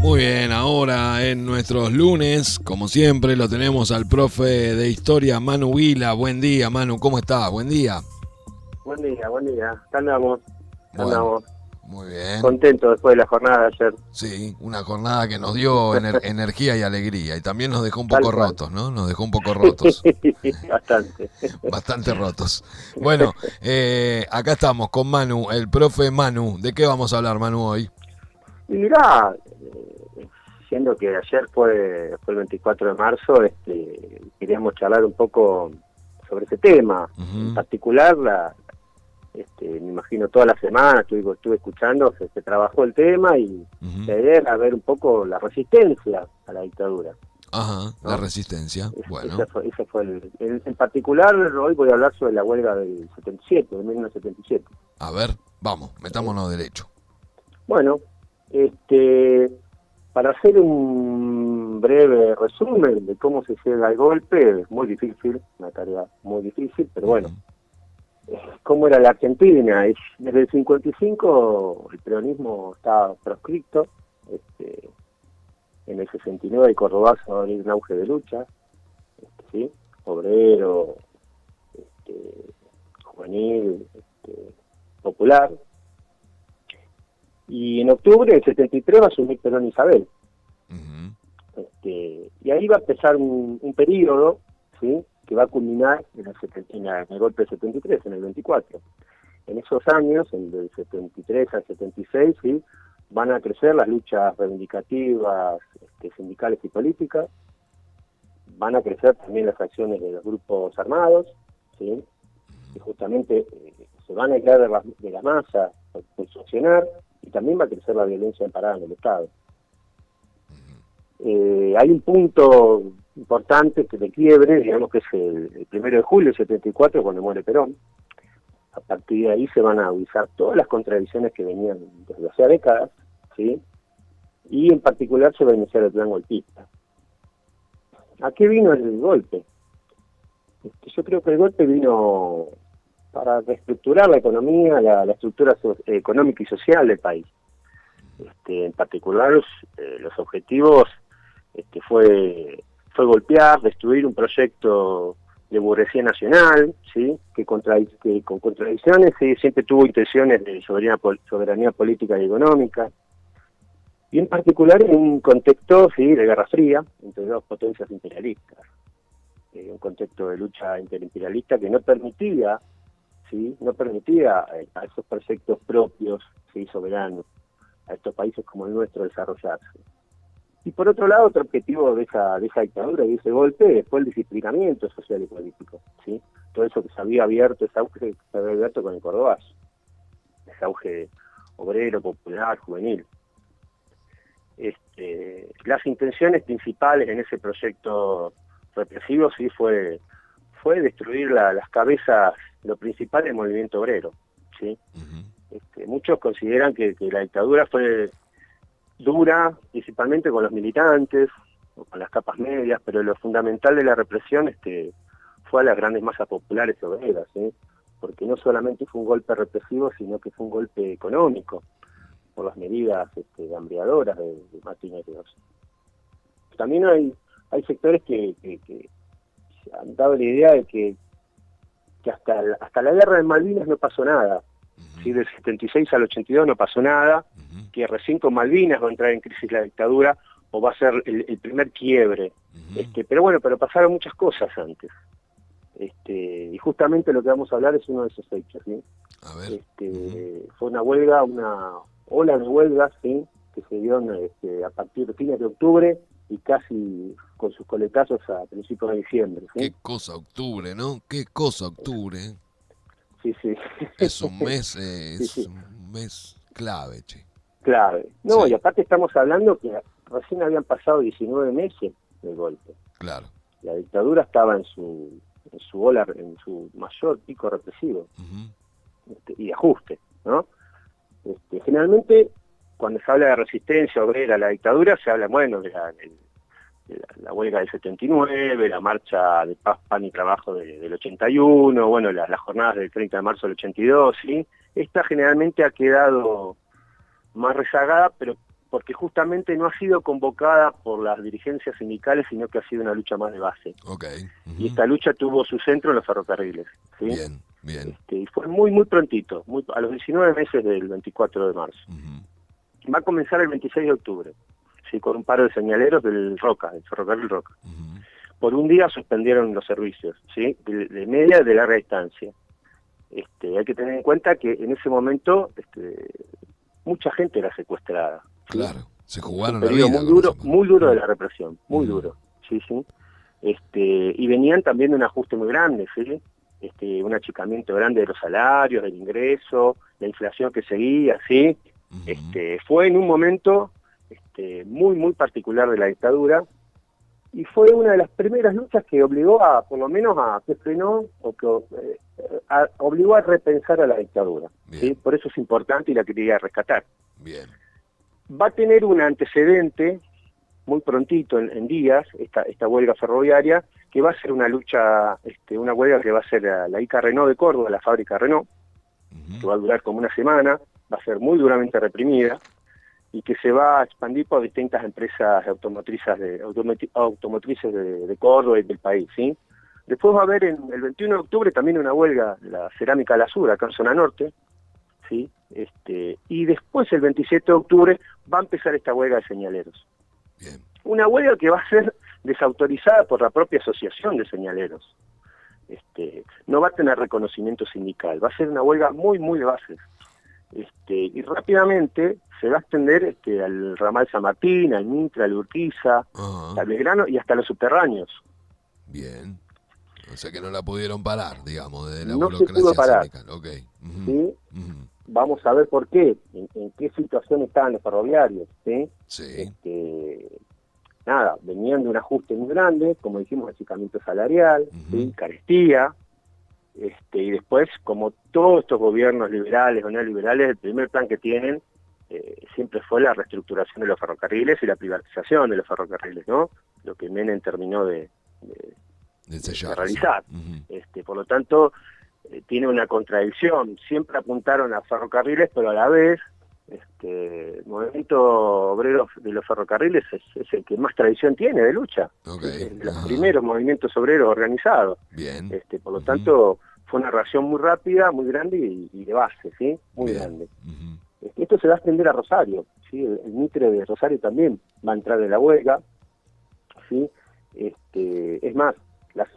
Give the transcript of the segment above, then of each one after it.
Muy bien, ahora en nuestros lunes, como siempre, lo tenemos al profe de historia, Manu Vila. Buen día, Manu, ¿cómo estás? Buen día. Buen día, buen día. Acá andamos, Bueno, andamos. muy bien. Contentos después de la jornada de ayer. Sí, una jornada que nos dio energía y alegría y también nos dejó un Tal poco cual. rotos, ¿no? Nos dejó un poco rotos, Bastante. bastante rotos. Bueno, acá estamos con Manu, el profe Manu. ¿De qué vamos a hablar, Manu, hoy? Y mirá, siendo que ayer fue el 24 de marzo, queríamos charlar un poco sobre ese tema. En Ujú, particular, me imagino toda la semana estuve escuchando, se trabajó el tema y ujú. la idea era ver un poco la resistencia a la dictadura, Ajá, la ¿no? resistencia. Bueno, Ese fue en particular, hoy voy a hablar sobre la huelga del 77, de 1977. a ver, vamos, ¿Sí? metámonos derecho. Bueno, este, para hacer un breve resumen de cómo se llega al golpe, es muy difícil, una tarea muy difícil, pero bueno, Ujú, ¿cómo era la Argentina? Desde el 55 el peronismo estaba proscripto, en el 69 el Cordobazo va a abrir un auge de lucha, ¿sí? Obrero, este, juvenil, popular, y en octubre del 73 va a asumir Perón Isabel. ujú, Y ahí va a empezar un periodo, ¿sí? Que va a culminar en el golpe del 73, en el 24. En esos años, del 73 al 76, ¿sí? Van a crecer las luchas reivindicativas, sindicales y políticas, van a crecer también las acciones de los grupos armados, ¿sí? Que justamente se van a aislar de la masa por funcionar, y también va a crecer la violencia amparada en el Estado. Hay un punto importante que de quiebre, digamos que es el 1 de julio del 74, cuando muere Perón. A partir de ahí se van a agudizar todas las contradicciones que venían desde hace décadas, ¿sí? Y en particular se va a iniciar el plan golpista. ¿A qué vino el golpe? Yo creo que el golpe vino para reestructurar la economía, la estructura económica y social del país. En particular, los objetivos fue golpear, destruir un proyecto de burguesía nacional, ¿sí? Que con contradicciones, ¿sí? Siempre tuvo intenciones de soberanía política y económica, y en particular en un contexto, ¿sí? De Guerra Fría entre dos potencias imperialistas, un contexto de lucha interimperialista que no permitía, ¿sí? No permitía a esos proyectos propios, ¿sí? Soberanos, a estos países como el nuestro desarrollarse. Y por otro lado, otro objetivo de esa dictadura y de ese golpe fue el disciplinamiento social y político, ¿sí? Todo eso que se había abierto, ese auge que se había abierto con el Cordobazo, ese auge obrero, popular, juvenil. Las intenciones principales en ese proyecto represivo sí fue destruir las cabezas, lo principal del movimiento obrero, ¿sí? ujú. Muchos consideran que la dictadura fue dura, principalmente con los militantes, o con las capas medias, pero lo fundamental de la represión fue a las grandes masas populares obreras, ¿sí? Porque no solamente fue un golpe represivo, sino que fue un golpe económico, por las medidas hambriadoras de Martínez de Oz. También hay sectores que han dado la idea de que hasta la guerra de Malvinas no pasó nada, ¿sí? Del 76 al 82 no pasó nada, Ujú, que recién con Malvinas va a entrar en crisis la dictadura, o va a ser el primer quiebre. ujú. Pero bueno, pero pasaron muchas cosas antes. Y justamente lo que vamos a hablar es uno de esos hechos, ¿sí? A ver. Ujú. Fue una huelga, una ola de huelgas, ¿sí? Que se dio a partir de fines de octubre y casi con sus coletazos a principios de diciembre, Qué ¿sí? cosa octubre, ¿no? Qué cosa octubre. Sí, sí. Sí, Es sí, un mes clave, che. clave. No, y Sí, aparte estamos hablando que recién habían pasado 19 meses del golpe. claro. La dictadura estaba en su ola, en su mayor pico represivo, Ujú, y de ajuste, ¿no? Generalmente, cuando se habla de resistencia obrera a la dictadura, se habla, bueno, de la huelga del 79, la marcha de paz, pan y trabajo del 81, bueno, las jornadas del 30 de marzo del 82, ¿sí? Esta generalmente ha quedado más rezagada, pero porque justamente no ha sido convocada por las dirigencias sindicales, sino que ha sido una lucha más de base. Okay. Y esta lucha tuvo su centro en los ferrocarriles, ¿sí? Bien, bien. Y fue muy prontito, a los 19 meses del 24 de marzo. Va a comenzar el 26 de octubre, ¿sí? Con un paro de señaleros del Roca, del ferrocarril Roca. Por un día suspendieron los servicios, ¿sí? De media y de larga distancia. Hay que tener en cuenta que en ese momento mucha gente era secuestrada, ¿sí? Claro, se jugaron la vida. Muy duro de la represión, muy duro, sí. Y venían también de un ajuste muy grande, ¿sí? Un achicamiento grande de los salarios, del ingreso, la inflación que seguía, ¿sí? Fue en un momento muy particular de la dictadura, y fue una de las primeras luchas que obligó por lo menos que frenó, o que obligó a repensar a la dictadura, ¿sí? Por eso es importante y la quería rescatar. Bien. Va a tener un antecedente muy prontito, en días, esta huelga ferroviaria, que va a ser una lucha, una huelga que va a ser la ICA Renault de Córdoba, la fábrica Renault, que va a durar como una semana, va a ser muy duramente reprimida, y que se va a expandir por distintas empresas automotrices de Córdoba y del país, ¿sí? Después va a haber el 21 de octubre también una huelga de la Cerámica del Sur, acá en Zona Norte, ¿sí? Y después el 27 de octubre va a empezar esta huelga de señaleros. Bien. Una huelga que va a ser desautorizada por la propia asociación de señaleros. No va a tener reconocimiento sindical, va a ser una huelga muy de base. Y rápidamente se va a extender al ramal San Martín, al Mitra, al Urquiza, al Belgrano y hasta los subterráneos. Bien. O sea que no la pudieron parar, digamos, de la no se pudo parar. sindical. Okay. ¿Sí? Vamos a ver por qué, en qué situación estaban los ferroviarios, ¿sí? Sí. Nada, venían de un ajuste muy grande, como dijimos, achicamiento salarial, ¿sí? Carestía, y después, como todos estos gobiernos liberales o neoliberales, el primer plan que tienen siempre fue la reestructuración de los ferrocarriles y la privatización de los ferrocarriles, ¿no? Lo que Menem terminó de realizar. Por lo tanto, tiene una contradicción. Siempre apuntaron a ferrocarriles, pero a la vez el movimiento obrero de los ferrocarriles es el que más tradición tiene de lucha. Okay. De los primeros movimientos obreros organizados. Bien. Por lo tanto, fue una reacción muy rápida, muy grande y de base, ¿sí? Muy grande. Esto se va a extender a Rosario, ¿sí? El Mitre de Rosario también va a entrar en la huelga, ¿sí? Es más, las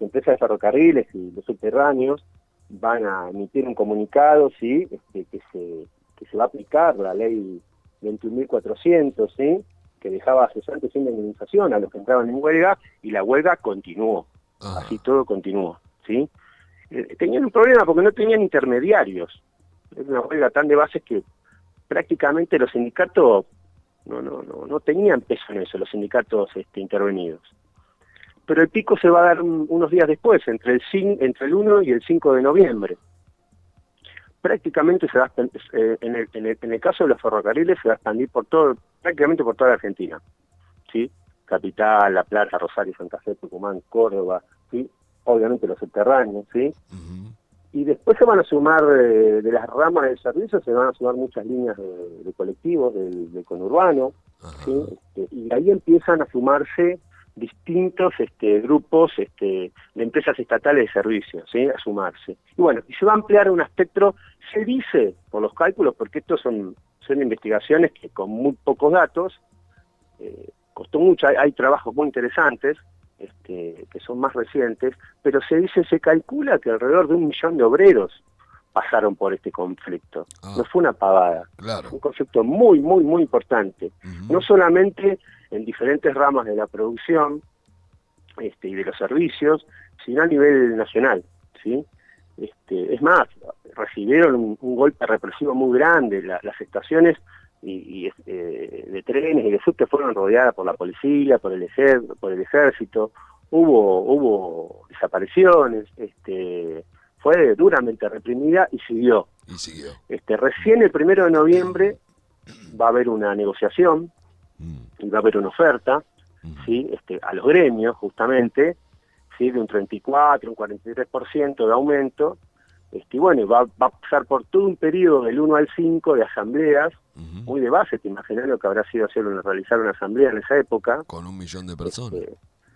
empresas de ferrocarriles y los subterráneos van a emitir un comunicado, ¿sí? Que se va a aplicar la ley 21.400, ¿sí? Que dejaba a cesantes sin indemnización a los que entraban en huelga, y la huelga continuó. Así todo continuó, ¿sí? Tenían un problema porque no tenían intermediarios. Es una huelga tan de base que prácticamente los sindicatos no tenían peso en eso, los sindicatos intervenidos. Pero el pico se va a dar unos días después, entre el 1 y el 5 de noviembre. Prácticamente se va en el caso de los ferrocarriles se va a expandir prácticamente por toda la Argentina, ¿sí? Capital, La Plata, Rosario, Santa Fe, Tucumán, Córdoba, ¿sí? Obviamente los subterráneos, ¿sí? Y después se van a sumar, de las ramas del servicio, se van a sumar muchas líneas de colectivos, del conurbano, ¿sí? Y ahí empiezan a sumarse distintos grupos de empresas estatales de servicios, ¿sí? A sumarse. Y bueno, y se va a ampliar un espectro, se dice, por los cálculos, porque estos son investigaciones que con muy pocos datos, costó mucho, hay trabajos muy interesantes, que son más recientes, pero se calcula que alrededor de 1 millón de obreros pasaron por este conflicto. No fue una pavada. Claro. Fue un conflicto muy importante. No solamente en diferentes ramas de la producción y de los servicios, sino a nivel nacional, ¿sí? Es más, recibieron un golpe represivo muy grande. Las estaciones de trenes y de subte fueron rodeadas por la policía, por el ejército, hubo desapariciones, fue duramente reprimida y siguió. Recién el 1 de noviembre va a haber una negociación y va a haber una oferta, ¿sí? A los gremios justamente, ¿sí? De un 34, un 43% de aumento, Y bueno, va a pasar por todo un periodo del 1 al 5 de asambleas, muy de base. Te imaginas lo que habrá sido realizar una asamblea en esa época. Con 1 millón de personas.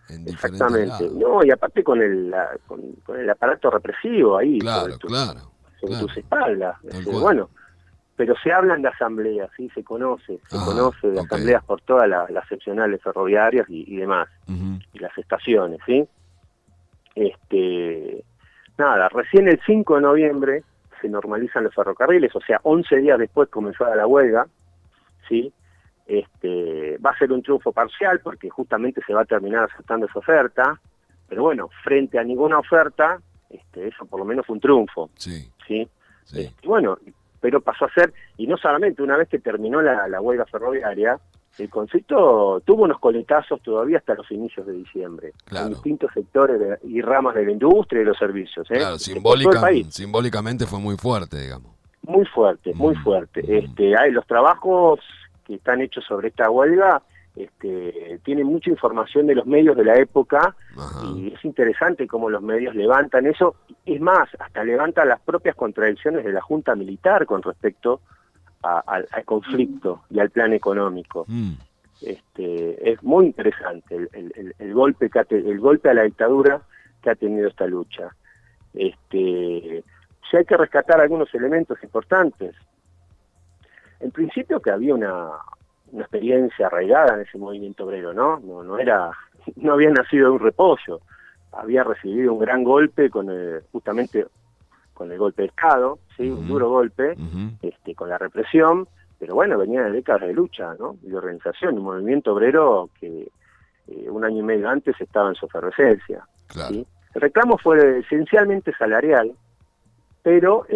En diferentes Exactamente. lados. No, y aparte con el aparato represivo ahí Claro, sobre tus claro. espaldas. Tal cual. Bueno, pero se hablan de asambleas, ¿sí? Se conoce de ok. asambleas por todas las seccionales ferroviarias y demás, y las estaciones, ¿sí? Nada, recién el 5 de noviembre se normalizan los ferrocarriles, o sea, 11 días después comenzó la huelga, ¿sí? Va a ser un triunfo parcial porque justamente se va a terminar aceptando esa oferta, pero bueno, frente a ninguna oferta, eso por lo menos fue un triunfo, Sí. ¿sí? Sí. Bueno, pero pasó a ser, y no solamente una vez que terminó la huelga ferroviaria, el conflicto tuvo unos coletazos todavía hasta los inicios de diciembre, Claro. en distintos sectores y ramas de la industria y de los servicios, Claro, por todo el país. simbólicamente fue muy fuerte, digamos. Muy fuerte, muy fuerte. Hay los trabajos que están hechos sobre esta huelga, tienen mucha información de los medios de la época. Ajá. Y es interesante cómo los medios levantan eso. Es más, hasta levantan las propias contradicciones de la Junta Militar con respecto al conflicto y al plan económico. Es muy interesante el golpe a la dictadura que ha tenido esta lucha. Si hay que rescatar algunos elementos importantes. En principio que había una experiencia arraigada en ese movimiento obrero, ¿no? No había nacido de un repollo, había recibido un gran golpe justamente con el golpe de Estado, ¿sí? Un duro golpe, con la represión, pero bueno, venía de décadas de lucha, ¿no? Y de organización, un movimiento obrero que 1 año y medio antes estaba en su efervescencia. Claro. ¿Sí? El reclamo fue esencialmente salarial, pero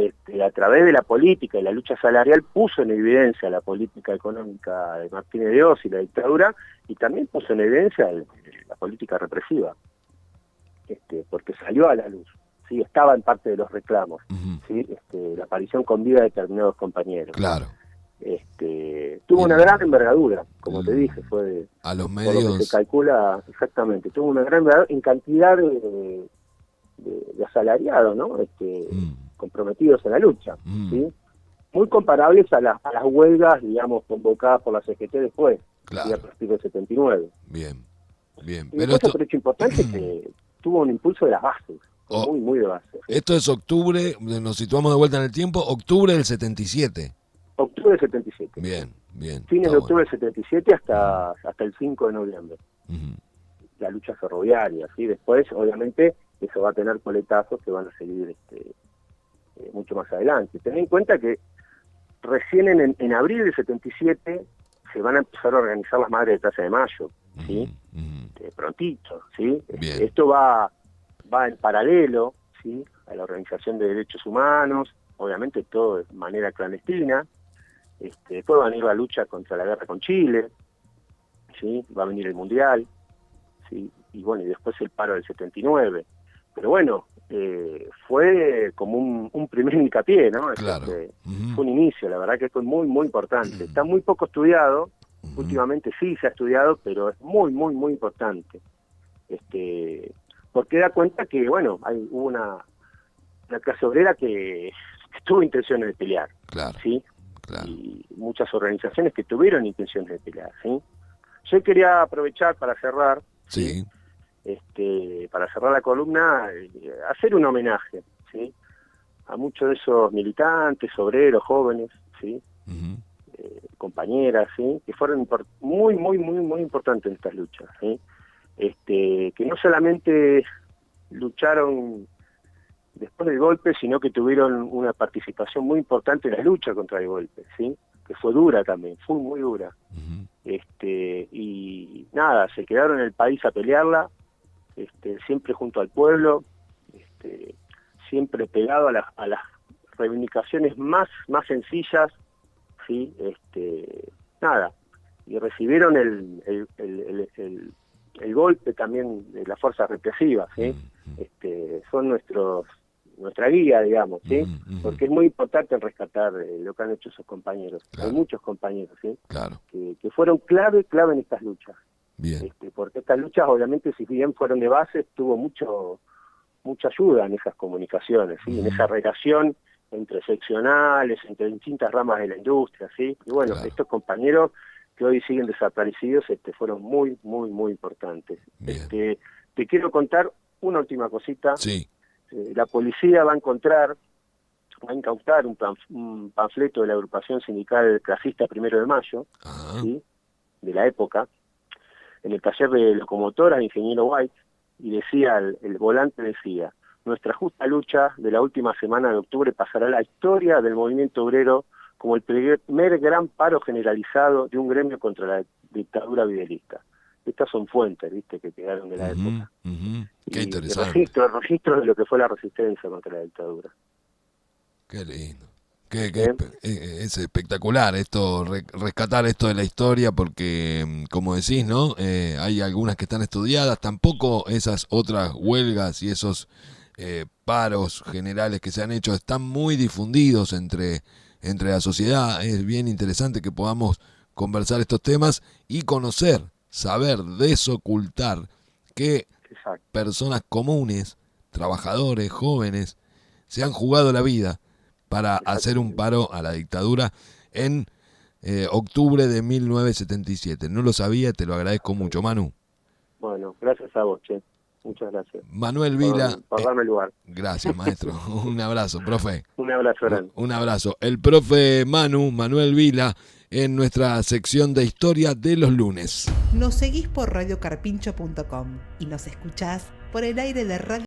a través de la política y la lucha salarial puso en evidencia la política económica de Martínez de Oz y la dictadura, y también puso en evidencia la política represiva, porque salió a la luz, ¿sí? Estaba en parte de los reclamos, ¿sí? La aparición con vida de determinados compañeros. Claro. Tuvo una gran envergadura, como te dije, fue a los por lo medios que se calcula exactamente, tuvo una gran envergadura en cantidad de asalariados, ¿no? Comprometidos en la lucha, ¿sí? Muy comparables a las huelgas, digamos, convocadas por la CGT después, claro. a partir del 79. Bien. Y pero otro hecho importante es que tuvo un impulso de las bases, muy de base. ¿Sí? Esto es octubre, nos situamos de vuelta en el tiempo, octubre del 77. Octubre del 77. Bien. Fines de octubre del 77 hasta el 5 de noviembre. La lucha ferroviaria, ¿sí? Después, obviamente, eso va a tener coletazos que van a seguir mucho más adelante. Ten en cuenta que recién en abril del 77 se van a empezar a organizar las Madres de Plaza de Mayo, ¿sí? Prontito, ¿sí? Esto va en paralelo, ¿sí? A la organización de derechos humanos, obviamente todo de manera clandestina. Después va a venir la lucha contra la guerra con Chile, ¿sí? Va a venir el Mundial, ¿sí? Y bueno, y después el paro del 79. Pero bueno, fue como un primer hincapié, ¿no? Claro. Fue un inicio, la verdad que fue muy, muy importante. Está muy poco estudiado, últimamente sí se ha estudiado, pero es muy, muy, muy importante. Porque da cuenta que, bueno, hubo una clase obrera que tuvo intenciones de pelear, claro. ¿sí? Claro. Y muchas organizaciones que tuvieron intenciones de pelear, ¿sí? Yo quería aprovechar para cerrar, sí. Para cerrar la columna, hacer un homenaje, ¿sí? A muchos de esos militantes, obreros, jóvenes, ¿sí? Compañeras, ¿sí? Que fueron muy, muy, muy, muy importantes en estas luchas, ¿sí? Que no solamente lucharon después del golpe, sino que tuvieron una participación muy importante en la lucha contra el golpe, ¿sí? Que fue dura también, fue muy dura. Y nada, se quedaron en el país a pelearla, siempre junto al pueblo, siempre pegado a las reivindicaciones más sencillas, ¿sí? Nada, y recibieron el golpe también de las fuerzas represivas, ¿sí? Son nuestra guía, digamos, ¿sí? Porque es muy importante rescatar lo que han hecho esos compañeros. Claro. Hay muchos compañeros, ¿sí? Claro. Que fueron clave en estas luchas. Bien. Porque estas luchas, obviamente, si bien fueron de base, tuvo mucho mucha ayuda en esas comunicaciones, ¿sí? En esa relación entre seccionales, entre distintas ramas de la industria, ¿sí? Y bueno, Claro. estos compañeros que hoy siguen desaparecidos fueron muy, muy, muy importantes. Bien. Te quiero contar una última cosita. Sí. La policía va a incautar un panfleto de la agrupación sindical clasista 1 de Mayo, Ajá. ¿sí? De la época, en el taller de locomotoras de Ingeniero White, y decía, el volante decía: nuestra justa lucha de la última semana de octubre pasará a la historia del movimiento obrero como el primer gran paro generalizado de un gremio contra la dictadura videlicista. Estas son fuentes, ¿viste?, que quedaron de la época. Qué Y interesante. registros de lo que fue la resistencia contra la dictadura. Qué lindo. ¿Eh? Es espectacular esto, rescatar esto de la historia, porque, como decís, ¿no? Hay algunas que están estudiadas, tampoco esas otras huelgas y esos paros generales que se han hecho están muy difundidos entre la sociedad. Es bien interesante que podamos conversar estos temas y conocer, saber, desocultar que Exacto. personas comunes, trabajadores, jóvenes, se han jugado la vida para hacer un paro a la dictadura en octubre de 1977. No lo sabía, te lo agradezco mucho, Manu. Bueno, gracias a vos, che. Muchas gracias Manuel Vila, por darme el lugar. gracias, maestro. Un abrazo, profe. Un abrazo grande. Un abrazo. El profe Manuel Vila, en nuestra sección de historia de los lunes. Nos seguís por radiocarpincho.com y nos escuchás por el aire de Radio